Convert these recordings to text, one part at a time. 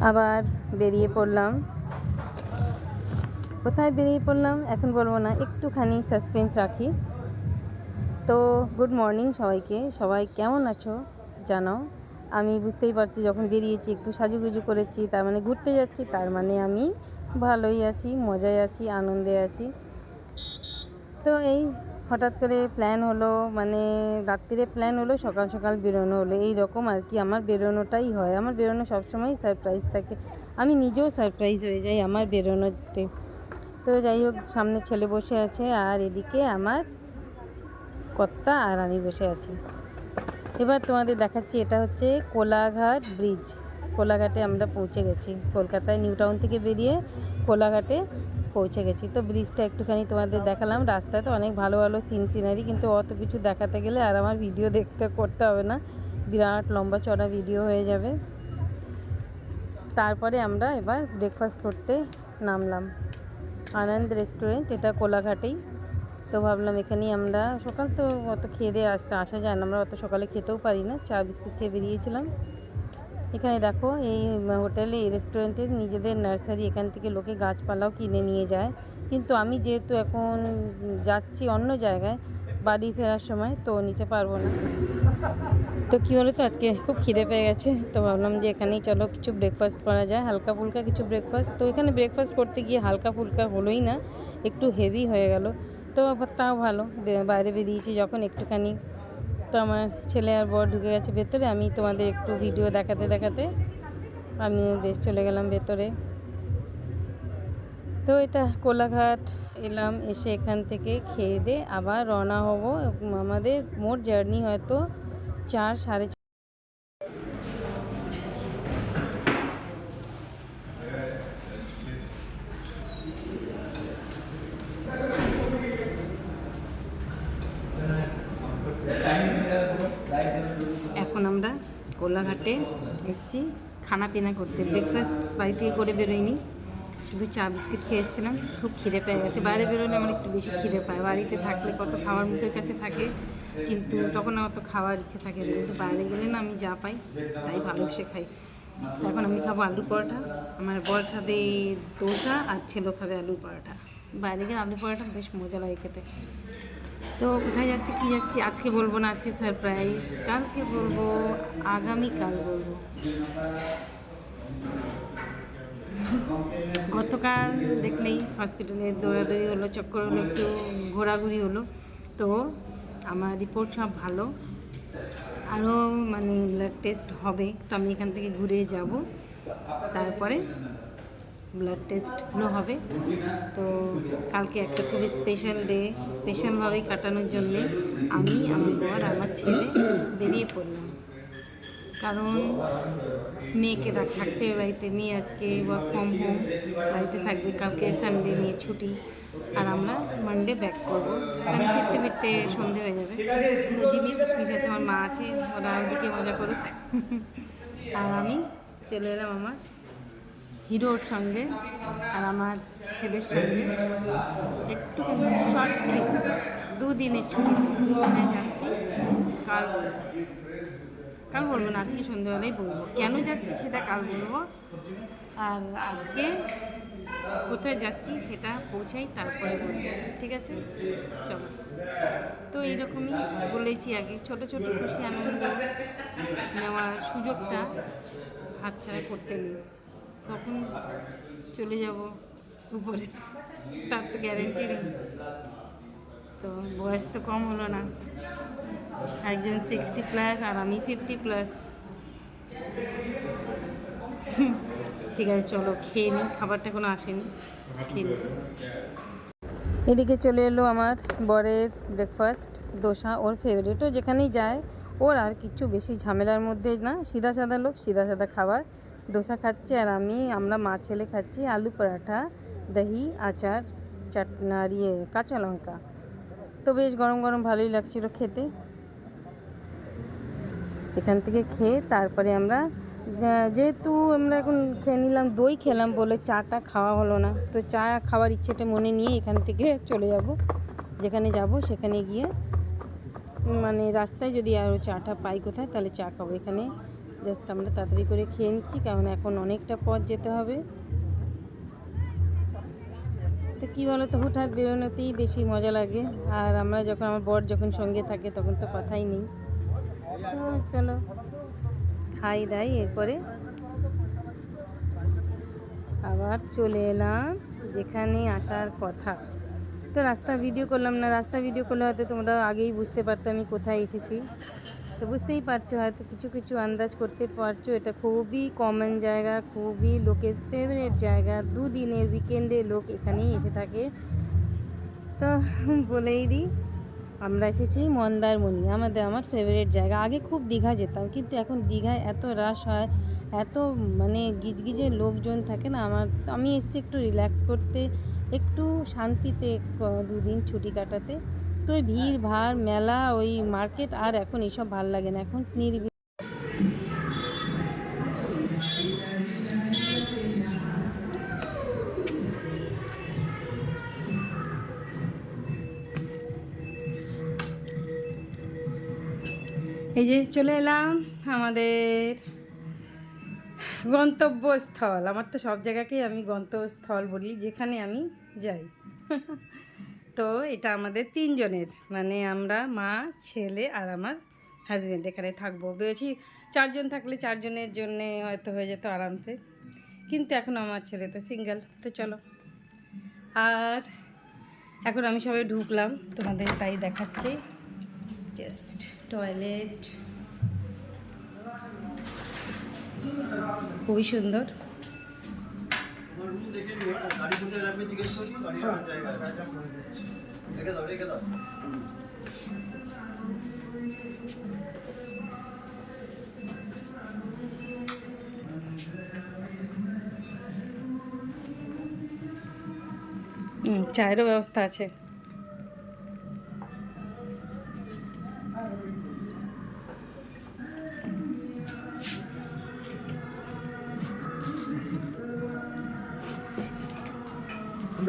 আবার বেরিয়ে পড়লাম। কোথায় বেরিয়ে পড়লাম এখন বলবো না, একটুখানি সাসপেন্স রাখি। তো গুড মর্নিং সবাইকে, সবাই কেমন আছো জানাও। আমি বুঝতেই পারছি যখন বেরিয়েছি একটু সাজুগুজু করেছি, তার মানে ঘুরতে যাচ্ছি, তার মানে আমি ভালোই আছি, মজায় আছি, আনন্দে আছি। তো এই হঠাৎ করে প্ল্যান হলো, মানে রাত্রিরে প্ল্যান হলো, সকাল সকাল বেরোনো হলো, এই রকম আর কি। আমার বেরোনোটাই হয়, আমার বেরোনো সবসময় সারপ্রাইজ থাকে। আমি নিজেও সারপ্রাইজ হয়ে যাই আমার বেরোনোতে। তো যাই হোক, সামনে ছেলে বসে আছে আর এদিকে আমার কর্তা আর আমি বসে আছি। এবার তোমাদের দেখাচ্ছি, এটা হচ্ছে কোলাঘাট ব্রিজ। কোলাঘাটে আমরা পৌঁছে গেছি, কলকাতায় নিউ টাউন থেকে বেরিয়ে কোলাঘাটে পৌঁছে গেছি। তো ব্রিজটা একটুখানি তোমাদের দেখালাম। রাস্তায় তো অনেক ভালো ভালো সিনারি, কিন্তু অত কিছু দেখাতে গেলে আর আমার ভিডিও করতে হবে না, বিরাট লম্বা চড়া ভিডিও হয়ে যাবে। তারপরে আমরা এবার ব্রেকফাস্ট করতে নামলাম। আনন্দ রেস্টুরেন্ট, এটা কোলাঘাটেই। তো ভাবলাম এখানেই, আমরা সকাল তো অত খেয়ে দিয়ে আসা যায় না, আমরা অত সকালে খেতেও পারি না, চা বিস্কিট খেয়ে বেরিয়েছিলাম। এখানে দেখো, এই হোটেলে, এই রেস্টুরেন্টের নিজেদের নার্সারি, এখান থেকে লোকে গাছপালাও কিনে নিয়ে যায়। কিন্তু আমি যেহেতু এখন যাচ্ছি অন্য জায়গায় বাড়ি ফেরার সময়, তো নিতে পারবো না। তো কী হলো, তো আজকে খুব খিদে পেয়ে গেছে, তো ভাবলাম যে এখানেই চলো কিছু ব্রেকফাস্ট করা যায়, হালকা ফুলকা কিছু ব্রেকফাস্ট। তো এখানে ব্রেকফাস্ট করতে গিয়ে হালকা ফুলকা হলোই না, একটু হেভি হয়ে গেল। তো তাও ভালো, বাইরে বেরিয়েছি যখন একটুখানি। তো আমার ছেলে আর বর ঢুকে গেছে ভেতরে, আমি তোমাদের একটু ভিডিও দেখাতে দেখাতে আমিও বেশ চলে গেলাম ভেতরে। তো এটা কোলাঘাট এলাম, এসে এখান থেকে খেয়ে দিয়ে আবার রওনা হব। আমাদের মোট জার্নি হয়তো 4-4.5। এখন আমরা কোলাঘাটে এসেছি খানা পিনা করতে। ব্রেকফাস্ট বাড়ি থেকে করে বেরোয়নি, শুধু চা বিস্কিট খেয়েছিলাম। খুব খিদে পেয়ে গেছে, বাইরে বেরোলে আমার একটু বেশি খিদে পায়। বাড়িতে থাকলে কত খাওয়ার মুখের কাছে থাকে, কিন্তু তখন অত খাওয়ার ইচ্ছে থাকে না, কিন্তু বাইরে গেলে না আমি যা পাই তাই ভালোবেসে খাই। এখন আমি খাবো আলু পরোটা, আমার বর খাবে দোসা, আর ছেলেও খাবে আলু পরোটা। বাইরে গেলে আলু পরোটা বেশ মজা লাগে খেতে। তো কোথায় যাচ্ছি, কী যাচ্ছি আজকে বলবো না, আজকে সারপ্রাইজ, কালকে বলবো, আগামীকাল বলবো। গতকাল দেখলেই হসপিটালে দৌড়াদৌড়ি হলো, চক্কর হলো, একটু ঘোরাঘুরি হলো। তো আমার রিপোর্ট সব ভালো, আরও মানে ব্লাড টেস্ট হবে। তো আমি এখান থেকে ঘুরে যাব, তারপরে ব্লাড টেস্টগুলো হবে। তো কালকে একটা খুবই স্পেশাল ডে, স্পেশালভাবেই কাটানোর জন্যে আমি, আমার বর, আমার ছেলে বেরিয়ে পড়লাম। কারণ মেয়েকে থাকতে বাড়িতে, মেয়ে আজকে ওয়ার্ক ফ্রম হোম, বাড়িতে থাকবে, কালকে সানডে নিয়ে ছুটি, আর আমরা মানডে ব্যাক করবো। কারণ ফিরতে ফিরতে সন্ধে হয়ে যাবে। তো জিমি কিশমিশ আছে, আমার মা আছে, ওরা ওদিকে মজা করুক। আর আমি চলে এলাম আমার হিরোর সঙ্গে আর আমার ছেলের সঙ্গে একটুখানি শর্ট ট্রিপ, 2 দিনের ছুটি। কোথায় যাচ্ছি কাল বলবো না, আজকে সন্ধ্যেবেলায় বলবো কেন যাচ্ছি, সেটা কাল বলবো। আর আজকে কোথায় যাচ্ছি সেটা পৌঁছাই, তারপরে বলবো, ঠিক আছে? চলো। তো এইরকমই বলেছি আগে, ছোট ছোট খুশি আনন্দ নেওয়ার সুযোগটা হাতছাড়া করতে নেই। তখন চলে যাব উপরে, তার তো গ্যারেন্টি নেই। তো বয়স তো কম হলো না, একজন 60+ আর আমি 50+। ঠিক আছে, চলো খেয়ে নিই, খাবারটা কোনো আসেনি, খেয়ে নিই। এদিকে চলে এলো আমার বরের ব্রেকফাস্ট, দোসা, ওর ফেভারিট। ও যেখানেই যায় ওর আর কিছু বেশি ঝামেলার মধ্যে না, সিধা সাদা লোক, সিধা সাদা খাবার। দোসা খাচ্ছে আর আমরা মা ছেলে খাচ্ছি আলু পরাঠা, দহি, আচার, আর কাঁচা লঙ্কা। তো বেশ গরম গরম ভালোই লাগছিল খেতে। এখান থেকে খেয়ে তারপরে আমরা, যেহেতু আমরা এখন খেয়ে নিলাম, দই খেলাম বলে চাটা খাওয়া হলো না। তো চা খাওয়ার ইচ্ছেটা মনে নিয়ে এখান থেকে চলে যাব, যেখানে যাব সেখানে গিয়ে, মানে রাস্তায় যদি আরও চাটা পাই কোথায়, তাহলে চা খাবো। এখানে জাস্ট আমরা তাড়াতাড়ি করে খেয়ে নিচ্ছি, কারণ এখন অনেকটা পথ যেতে হবে। তো কী বলো তো, হুটহাট বেরোনোতেই বেশি মজা লাগে। আর আমরা যখন, আমার বর যখন সঙ্গে থাকে তখন তো কথাই নেই। তো চলো খাই দাই, এরপরে আবার চলে এলাম যেখানে আসার কথা। তো রাস্তা ভিডিও করলাম না, রাস্তা ভিডিও করলে হয়তো তোমরা আগেই বুঝতে পারতো আমি কোথায় এসেছি। তো বুঝতেই পারছো, হয়তো কিছু কিছু আন্দাজ করতে পারছো। এটা খুবই কমন জায়গা, খুবই লোকের ফেভারিট জায়গা। দুদিনের উইকেন্ডে লোক এখানেই এসে থাকে। তো বলেই দিই, আমরা এসেছি মন্দারমণি, আমার ফেভারিট জায়গা। আগে খুব দীঘা যেতাম, কিন্তু এখন দীঘায় এত রাশ হয়, এত মানে গিজগিজে লোকজন থাকে না। আমি এসেছি একটু রিল্যাক্স করতে, একটু শান্তিতে দুদিন ছুটি কাটাতে। তো ওই ভিড় ভাড়, মেলা, ওই মার্কেট, আর এখন এইসব ভাল লাগে না। এখন নিরিবিলি। এই যে চলে এলাম আমাদের গন্তব্যস্থল। আমার তো সব জায়গাকেই আমি গন্তব্যস্থল বলি, যেখানে আমি যাই। তো এটা আমাদের তিনজনের, মানে আমরা মা, ছেলে আর আমার হাজব্যান্ড এখানে থাকবো। ভেবেছি 4 জন থাকলে 4 জনের জন্যে হয়তো হয়ে যেত আরামসে, কিন্তু এখন আমার ছেলে তো সিঙ্গেল। তো চলো, আর এখন আমি সবাই ঢুকলাম, তোমাদের তাই দেখাচ্ছি। জাস্ট টয়লেট খুবই সুন্দর। চায়েরও ব্যবস্থা আছে।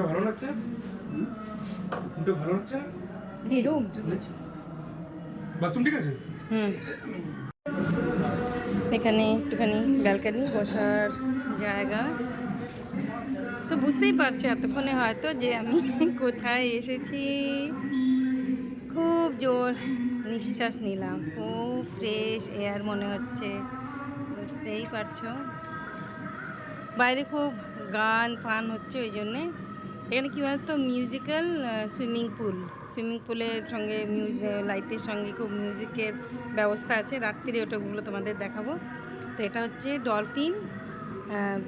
ভালো লাগছে, ভালো লাগছে। কি রুম? বাথরুম ঠিক আছে। এখানে একটুখানি ব্যালকানি, বসার জায়গা। তো বুঝতেই পারছো এতক্ষণে হয়তো যে আমি কোথায় এসেছি। খুব জোর নিঃশ্বাস নিলাম, খুব ফ্রেশ এয়ার মনে হচ্ছে, বুঝতেই পারছো। বাইরে খুব গান ফান হচ্ছে, ওই জন্যে। এখানে কী বলতো, মিউজিক্যাল সুইমিং পুলের সঙ্গে লাইটের সঙ্গে খুব মিউজিকের ব্যবস্থা আছে। রাত্রিরে ওটাগুলো তোমাদের দেখাবো। তো এটা হচ্ছে ডলফিন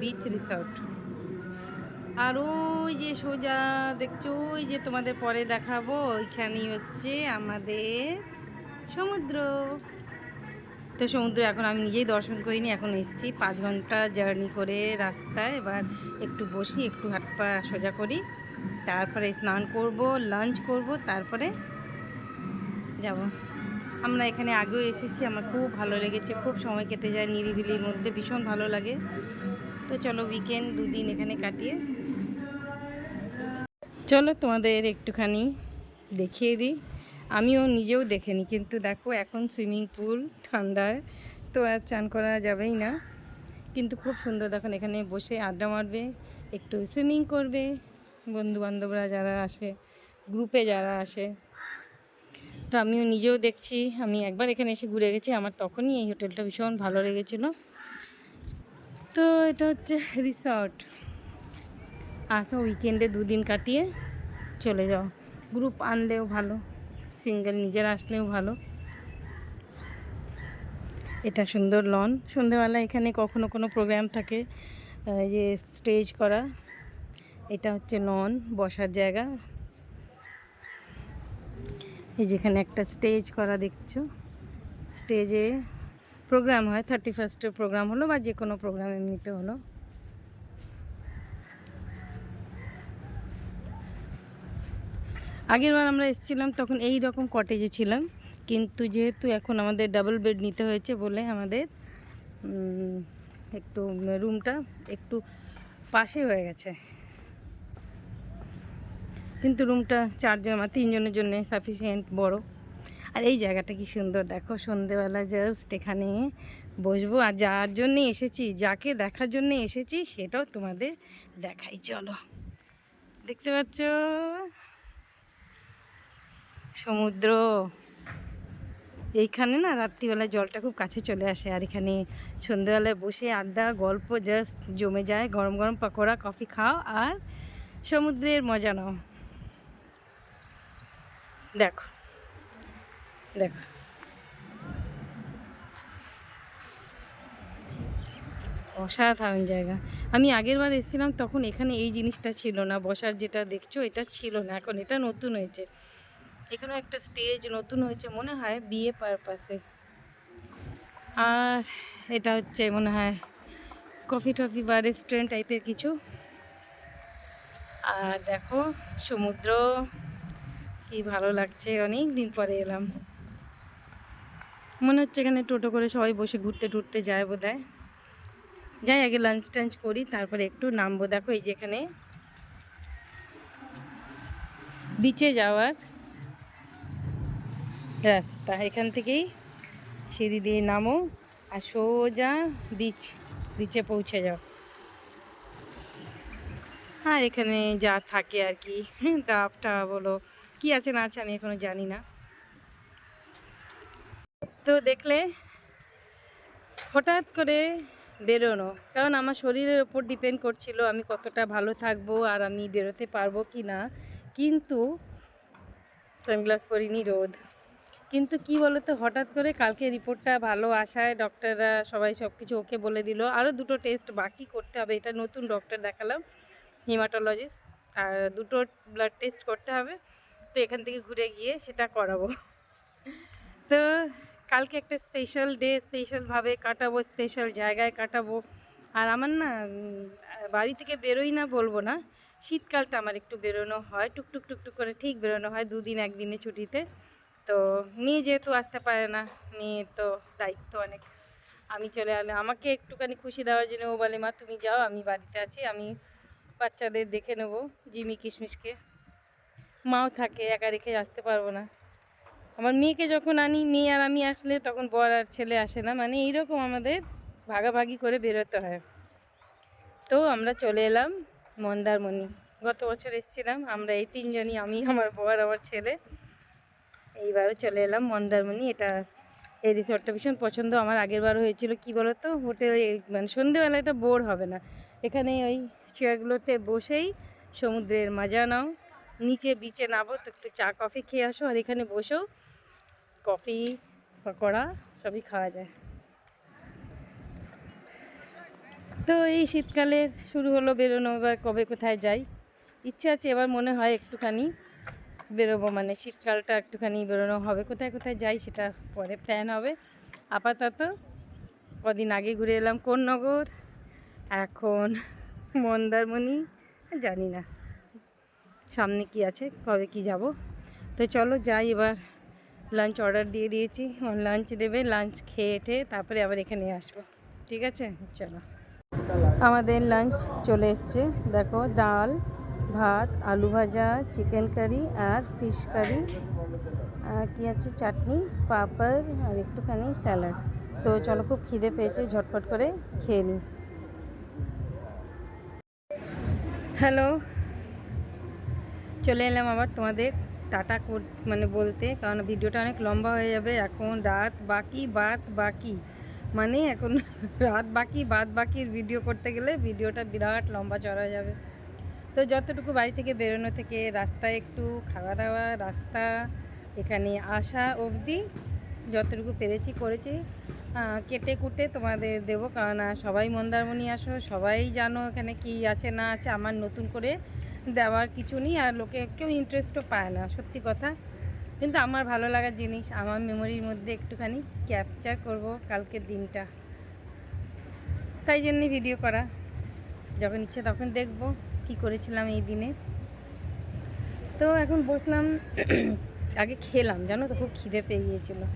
বিচ রিসর্ট। আর ওই যে সোজা দেখছো, ওই যে তোমাদের পরে দেখাবো, ওইখানেই হচ্ছে আমাদের সমুদ্র। তো সমুদ্র এখন আমি নিজেই দর্শন করিনি, এখন এসেছি 5 ঘন্টা জার্নি করে রাস্তায়। এবার একটু বসি, একটু হাত পা সোজা করি, তারপরে স্নান করব, লাঞ্চ করব, তারপরে যাব। আমরা এখানে আগেও এসেছি, আমার খুব ভালো লেগেছে, খুব সময় কেটে যায় নিরিবিলির মধ্যে, ভীষণ ভালো লাগে। তো চলো উইকেন্ড 2 দিন এখানে কাটিয়ে চলো তোমাদের একটুখানি দেখিয়ে দিই। আমিও নিজেও দেখিনি, কিন্তু দেখো এখন সুইমিং পুল ঠান্ডায় তো আর চান করা যাবেই না, কিন্তু খুব সুন্দর। দেখুন এখানে বসে আড্ডা মারবে, একটু সুইমিং করবে, বন্ধুবান্ধবরা যারা আসে, গ্রুপে যারা আসে। তো আমিও নিজেও দেখছি, আমি একবার এখানে এসে ঘুরে গেছি, আমার তখনই এই হোটেলটা ভীষণ ভালো লেগেছিলো। তো এটা হচ্ছে রিসর্ট। আসো উইকেন্ডে 2 দিন কাটিয়ে চলে যাও। গ্রুপ আনলেও ভালো, সিঙ্গেল নিজের আসলেও ভালো। এটা সুন্দর লন। সন্ধেবেলা এখানে কখনো কোনো প্রোগ্রাম থাকে, যে স্টেজ করা। এটা হচ্ছে লন, বসার জায়গা। এই যেখানে একটা স্টেজ করা দেখছো, স্টেজে প্রোগ্রাম হয়, 31st প্রোগ্রাম হলো বা যে কোনো প্রোগ্রাম এমনিতে হলো। আগেরবার আমরা এসেছিলাম তখন এই রকম কটেজে ছিলাম, কিন্তু যেহেতু এখন আমাদের ডাবল বেড নিতে হয়েছে বলে আমাদের একটু রুমটা একটু পাশে হয়ে গেছে, কিন্তু রুমটা 4 জন বা 3 জনের জন্য সাফিসিয়েন্ট বড়। আর এই জায়গাটা কি সুন্দর দেখো, সন্ধেবেলা জাস্ট এখানে বসবো আর যার জন্যে এসেছি, যাকে দেখার জন্যে এসেছি সেটাও তোমাদের দেখাই। চলো, দেখতে পাচ্ছ সমুদ্র। এইখানে না রাত্রিবেলায় জলটা খুব কাছে চলে আসে, আর এখানে সন্ধ্যেবেলায় বসে আড্ডা গল্প জাস্ট জমে যায়। গরম গরম পকোড়া কফি খাও আর সমুদ্রের মজা নাও। দেখো দেখো, অসাধারণ জায়গা। আমি আগের বার এসেছিলাম তখন এখানে এই জিনিসটা ছিল না, বসার যেটা দেখছো এটা ছিল না, এখন এটা নতুন হয়েছে। এখানেও একটা স্টেজ নতুন হয়েছে মনে হয় বিয়ে পারপাসে। আর এটা হচ্ছে মনে হয় কফি টফি বা রেস্টুরেন্ট টাইপের কিছু। আর দেখো সমুদ্র, কি ভালো লাগছে, অনেক দিন পরে এলাম। মনে হচ্ছে এখানে টোটো করে সবাই বসে ঘুরতে টুরতে যায় বোধহয়। যাই আগে লাঞ্চ টাঞ্চ করি, তারপরে একটু নামবো। দেখো এই যেখানে বিচে যাওয়ার রাস্তা, এখান থেকেই সিঁড়ি দিয়ে নামো আর সোজা বিচে পৌঁছে যাও। আর এখানে যা থাকে আর কি, ডাবটা বলো কি আছে না আছে আমি এখনো জানি না। তো দেখলে হঠাৎ করে বেরোনো, কারণ আমার শরীরের ওপর ডিপেন্ড করছিল আমি কতটা ভালো থাকবো আর আমি বেরোতে পারবো কি না। কিন্তু সানগ্লাস পরিনি, রোদ। কিন্তু কি বলতো, হঠাৎ করে কালকে রিপোর্টটা ভালো আসায় ডক্টররা সবাই সব কিছু ওকে বলে দিল। আরও দুটো টেস্ট বাকি করতে হবে, এটা নতুন ডক্টর দেখালাম, হিমাটোলজিস্ট। আর দুটো ব্লাড টেস্ট করতে হবে, তো এখান থেকে ঘুরে গিয়ে সেটা করাবো। তো কালকে একটা স্পেশাল ডে, স্পেশালভাবে কাটাবো, স্পেশাল জায়গায় কাটাবো। আর আমার না বাড়ি থেকে বেরোই না বলবো না, শীতকালটা আমার একটু বেরোনো হয়, টুকটুক টুকটুক করে ঠিক বেরোনো হয়, দুদিন একদিনে ছুটিতে। তো মেয়ে যেহেতু আসতে পারে না, মেয়ের তো দায়িত্ব অনেক। আমি চলে এলে আমাকে একটুখানি খুশি দেওয়ার জন্য ও বলে মা তুমি যাও, আমি বাড়িতে আছি, আমি বাচ্চাদের দেখে নেবো, জিমি কিশমিশকে। মাও থাকে, একা রেখে আসতে পারবো না। আমার মেয়েকে যখন আনি, মেয়ে আর আমি আসলে তখন বর আর ছেলে আসে না, মানে এইরকম আমাদের ভাগাভাগি করে বেরোতে হয়। তো আমরা চলে এলাম মন্দারমণি। গত বছর এসেছিলাম আমরা এই তিনজনই, আমি আমার বর আমার ছেলে। এইবারও চলে এলাম মন্দারমণি। এই রিসর্টটা ভীষণ পছন্দ আমার, আগের বারও হয়েছিল। কি বলো তো, হোটেলে মানে সন্ধেবেলা এটা বোর হবে না, এখানে ওই চেয়ারগুলোতে বসেই সমুদ্রের মজা নাও। নিচে বিচে নামো তো একটু চা কফি খেয়ে আসো, আর এখানে বসেও কফি পকোড়া সবই খাওয়া যায়। তো এই শীতকালে শুরু হলো বেরোনো, এবার কবে কোথায় যাই ইচ্ছে আছে। এবার মনে হয় একটুখানি বেরোবো, মানে শীতকালটা একটুখানি বেরোনো হবে। কোথায় কোথায় যাই সেটা পরে প্ল্যান হবে। আপাতত কদিন আগে ঘুরে এলাম কোন্নগর, এখন মন্দারমণি, জানি না সামনে কি আছে, কবে কি যাব। তো চলো যাই, এবার লাঞ্চ অর্ডার দিয়ে দিয়েছি, লাঞ্চ দেবে, লাঞ্চ খেয়ে ঠে তারপরে আবার এখানে আসবো। ঠিক আছে, চলো। আমাদের লাঞ্চ চলে এসছে, দেখো ডাল ভাত আলু ভাজা চিকেন কারি আর ফিশ কারি, কি আছে চাটনি পাঁপড় আর একটুখানি স্যালাড। তো চলো, খুব খিদে পেয়েছে, ঝটপট করে খেয়ে নিই। হ্যালো, চলে এলাম আবার তোমাদের টাটা মানে বলতে, কারণ ভিডিওটা অনেক লম্বা হয়ে যাবে। এখন রাত বাকি মানে এখন রাত বাকি বাকির ভিডিও করতে গেলে ভিডিওটা বিরাট লম্বা চড়া যাবে। তো যতটুকু বাড়ি থেকে বেরোনো থেকে রাস্তায় একটু খাওয়া দাওয়া, রাস্তা এখানে আসা অবধি যতটুকু পেরেছি করেছি, কেটে কুটে তোমাদের দেবো। কারণ সবাই মন্দারমণি আসো, সবাই জানো এখানে কি আছে না আছে, আমার নতুন করে দেওয়ার কিছু নেই। আর লোকে কেউ ইন্টারেস্টও পায় না, সত্যি কথা। কিন্তু আমার ভালো লাগার জিনিস, আমার মেমোরির মধ্যে একটুখানি ক্যাপচার করব কালকের দিনটা, তাই জন্যই ভিডিও করা। যখন ইচ্ছে তখন দেখবো কি করেছিলাম এই দিনে। তো এখন বসলাম, আগে খেলাম, জানো তো খুব খিদে পেয়ে গিয়েছিলো,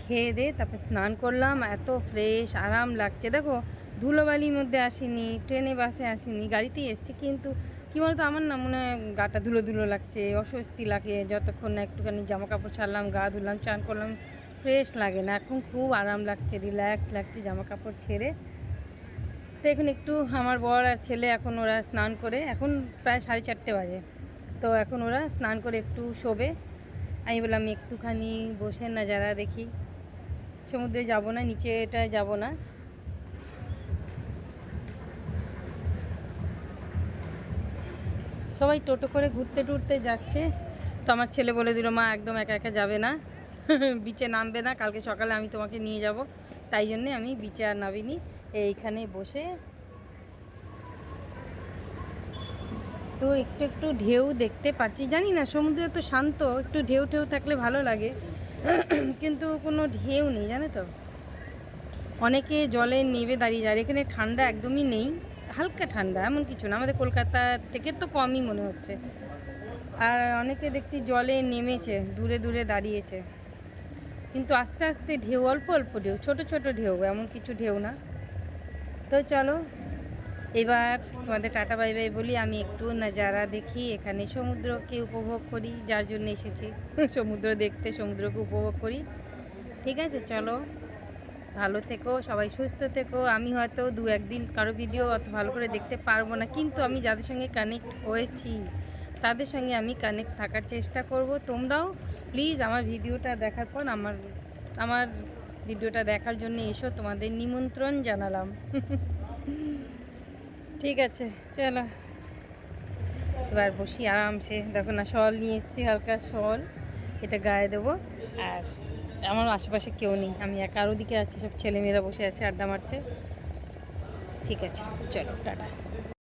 খেয়ে দিয়ে তারপর স্নান করলাম, এত ফ্রেশ আরাম লাগছে। দেখো ধুলোবালির মধ্যে আসিনি, ট্রেনে বাসে আসিনি, গাড়িতেই এসছি, কিন্তু কী বলতো আমার না মনে হয় গাটা ধুলো ধুলো লাগছে, অস্বস্তি লাগে যতক্ষণ না একটুখানি জামা কাপড় ছাড়লাম, গা ধুলাম, চান করলাম, ফ্রেশ লাগে না, এখন খুব আরাম লাগছে, রিল্যাক্স লাগছে জামা কাপড় ছেড়ে। তো এখন একটু আমার বর আর ছেলে এখন ওরা স্নান করে, এখন প্রায় 4:30 বাজে, তো এখন ওরা স্নান করে একটু শোবে। আমি বললাম একটুখানি বসে নাজারা দেখি, সমুদ্রে যাব না, নিচেটায় যাব না। সবাই টোটো করে ঘুরতে টুরতে যাচ্ছে, তো আমার ছেলে বলে দিল মা একদম একা একা যাবে না, বিচে নামবে না, কালকে সকালে আমি তোমাকে নিয়ে যাব। তাই জন্যে আমি বিচে আর নামিনি, এইখানে বসে তো একটু একটু ঢেউ দেখতে পাচ্ছি। জানি না, সমুদ্রে তো শান্ত, একটু ঢেউ ঢেউ থাকলে ভালো লাগে, কিন্তু কোনো ঢেউ নেই, জানো তো। অনেকে জলে নেমে দাঁড়িয়ে যায়, এখানে ঠান্ডা একদমই নেই, হালকা ঠান্ডা, এমন কিছু না, আমাদের কলকাতা থেকে তো কমই মনে হচ্ছে। আর অনেকে দেখছি জলে নেমেছে, দূরে দূরে দাঁড়িয়েছে, কিন্তু আস্তে আস্তে ঢেউ, অল্প অল্প ঢেউ, ছোট ছোট ঢেউ, এমন কিছু ঢেউ না। তো চলো এবার তোমাদের টাটা বাই বাই বলি, আমি একটু নাজারা দেখি, এখানে সমুদ্রকে উপভোগ করি, যার জন্য এসেছি সমুদ্র দেখতে, সমুদ্রকে উপভোগ করি। ঠিক আছে, চলো, ভালো থেকো সবাই, সুস্থ থেকো। আমি হয়তো 2-1 দিন কারো ভিডিও অত ভালো করে দেখতে পারবো না, কিন্তু আমি যাদের সঙ্গে কানেক্ট হয়েছি তাদের সঙ্গে আমি কানেক্ট থাকার চেষ্টা করব। তোমরাও প্লিজ আমার ভিডিওটা দেখার পর আমার ভিডিওটা দেখার জন্য এসো, তোমাদের নিমন্ত্রণ জানালাম। ঠিক আছে, চলো এবার বসি আরামসে। দেখো না, শল নিয়ে এসেছি, হালকা শল, এটা গায়ে দেবো। আর আমার আশেপাশে কেউ নেই, আমি একা, আর ওদিকে আছি সব ছেলেমেয়েরা বসে আছে, আড্ডা মারছে। ঠিক আছে, চলো টাটা।